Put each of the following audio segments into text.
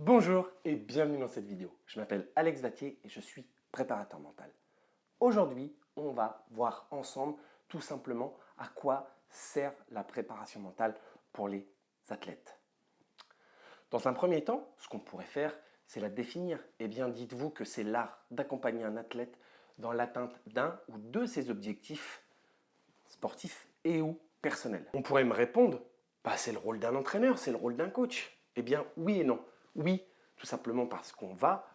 Bonjour et bienvenue dans cette vidéo. Je m'appelle Alex Vattier et je suis préparateur mental. Aujourd'hui, on va voir ensemble tout simplement à quoi sert la préparation mentale pour les athlètes. Dans un premier temps, ce qu'on pourrait faire, c'est la définir. Eh bien, dites-vous que c'est l'art d'accompagner un athlète dans l'atteinte d'un ou de ses objectifs sportifs et ou personnels. On pourrait me répondre, c'est le rôle d'un entraîneur, c'est le rôle d'un coach. Eh bien, oui et non. Oui, tout simplement parce qu'on va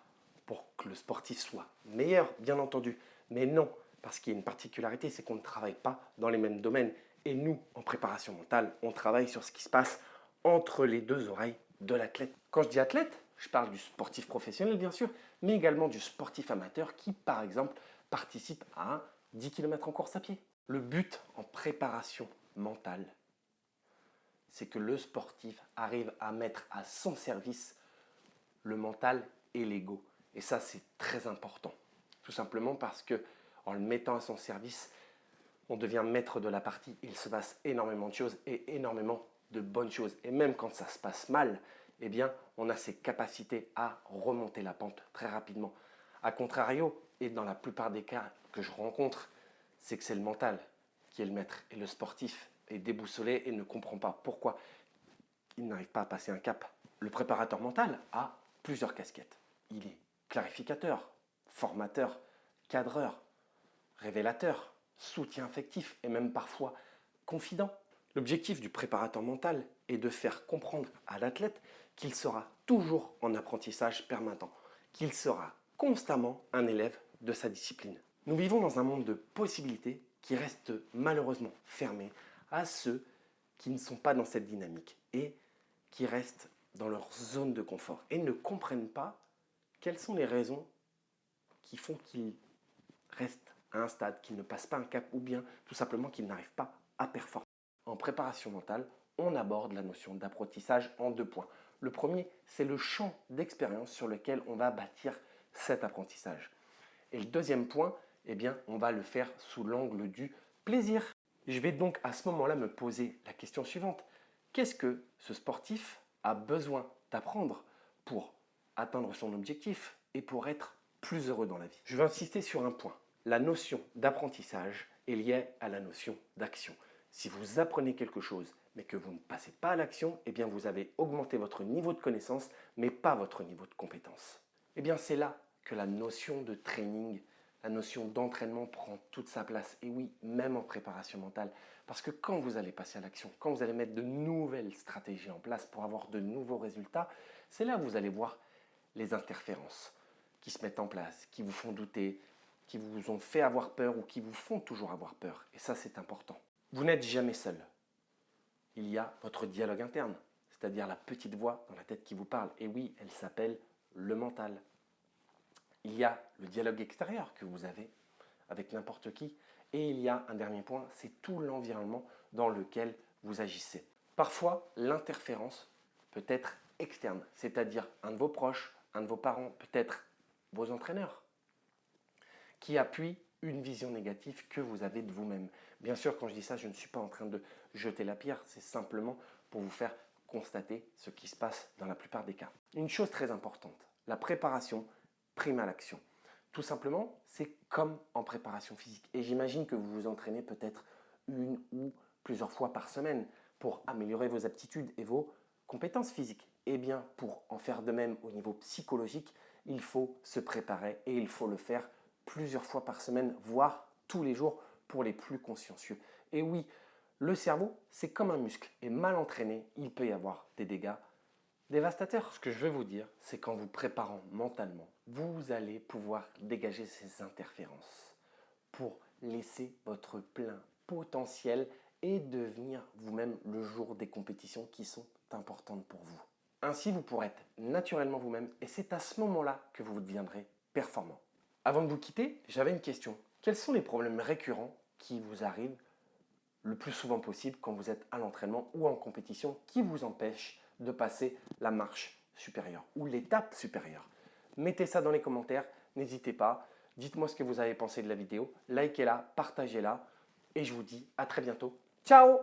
pour que le sportif soit meilleur, bien entendu. Mais non, parce qu'il y a une particularité, c'est qu'on ne travaille pas dans les mêmes domaines. Et nous, en préparation mentale, on travaille sur ce qui se passe entre les deux oreilles de l'athlète. Quand je dis athlète, je parle du sportif professionnel, bien sûr, mais également du sportif amateur qui, par exemple, participe à un 10 km en course à pied. Le but en préparation mentale, c'est que le sportif arrive à mettre à son service le mental et l'ego. Et ça, c'est très important. Tout simplement parce que en le mettant à son service, on devient maître de la partie. Il se passe énormément de choses et énormément de bonnes choses. Et même quand ça se passe mal, eh bien, on a ces capacités à remonter la pente très rapidement. A contrario, et dans la plupart des cas que je rencontre, c'est que c'est le mental qui est le maître. Et le sportif est déboussolé et ne comprend pas pourquoi il n'arrive pas à passer un cap. Le préparateur mental a plusieurs casquettes. Il est clarificateur, formateur, cadreur, révélateur, soutien affectif et même parfois confident. L'objectif du préparateur mental est de faire comprendre à l'athlète qu'il sera toujours en apprentissage permanent, qu'il sera constamment un élève de sa discipline. Nous vivons dans un monde de possibilités qui reste malheureusement fermé à ceux qui ne sont pas dans cette dynamique et qui restent dans leur zone de confort et ne comprennent pas quelles sont les raisons qui font qu'ils restent à un stade, qu'ils ne passent pas un cap ou bien tout simplement qu'ils n'arrivent pas à performer. En préparation mentale, on aborde la notion d'apprentissage en deux points. Le premier, c'est le champ d'expérience sur lequel on va bâtir cet apprentissage. Et le deuxième point, eh bien, on va le faire sous l'angle du plaisir. Je vais donc à ce moment-là me poser la question suivante. Qu'est-ce que ce sportif a besoin d'apprendre pour atteindre son objectif et pour être plus heureux dans la vie? Je vais insister sur un point. La notion d'apprentissage est liée à la notion d'action. Si vous apprenez quelque chose mais que vous ne passez pas à l'action, eh bien vous avez augmenté votre niveau de connaissance mais pas votre niveau de compétence. Eh bien c'est là que la notion de training, la notion d'entraînement prend toute sa place. Et oui, même en préparation mentale. Parce que quand vous allez passer à l'action, quand vous allez mettre de nouvelles stratégies en place pour avoir de nouveaux résultats, c'est là où vous allez voir les interférences qui se mettent en place, qui vous font douter, qui vous ont fait avoir peur ou qui vous font toujours avoir peur. Et ça, c'est important. Vous n'êtes jamais seul. Il y a votre dialogue interne, c'est-à-dire la petite voix dans la tête qui vous parle. Et oui, elle s'appelle le mental. Il y a le dialogue extérieur que vous avez avec n'importe qui. Et il y a un dernier point, c'est tout l'environnement dans lequel vous agissez. Parfois, l'interférence peut être externe, c'est-à-dire un de vos proches, un de vos parents, peut-être vos entraîneurs, qui appuient une vision négative que vous avez de vous-même. Bien sûr, quand je dis ça, je ne suis pas en train de jeter la pierre, c'est simplement pour vous faire constater ce qui se passe dans la plupart des cas. Une chose très importante, la préparation prime à l'action. Tout simplement, c'est comme en préparation physique. Et j'imagine que vous vous entraînez peut-être une ou plusieurs fois par semaine pour améliorer vos aptitudes et vos compétences physiques. Eh bien, pour en faire de même au niveau psychologique, il faut se préparer et il faut le faire plusieurs fois par semaine, voire tous les jours pour les plus consciencieux. Et oui, le cerveau, c'est comme un muscle et mal entraîné, il peut y avoir des dégâts dévastateur. Ce que je veux vous dire, c'est qu'en vous préparant mentalement, vous allez pouvoir dégager ces interférences pour laisser votre plein potentiel et devenir vous-même le jour des compétitions qui sont importantes pour vous. Ainsi, vous pourrez être naturellement vous-même et c'est à ce moment-là que vous deviendrez performant. Avant de vous quitter, j'avais une question. Quels sont les problèmes récurrents qui vous arrivent le plus souvent possible quand vous êtes à l'entraînement ou en compétition qui vous empêchent de passer la marche supérieure ou l'étape supérieure? Mettez ça dans les commentaires, n'hésitez pas, dites-moi ce que vous avez pensé de la vidéo, likez-la, partagez-la et je vous dis à très bientôt. Ciao!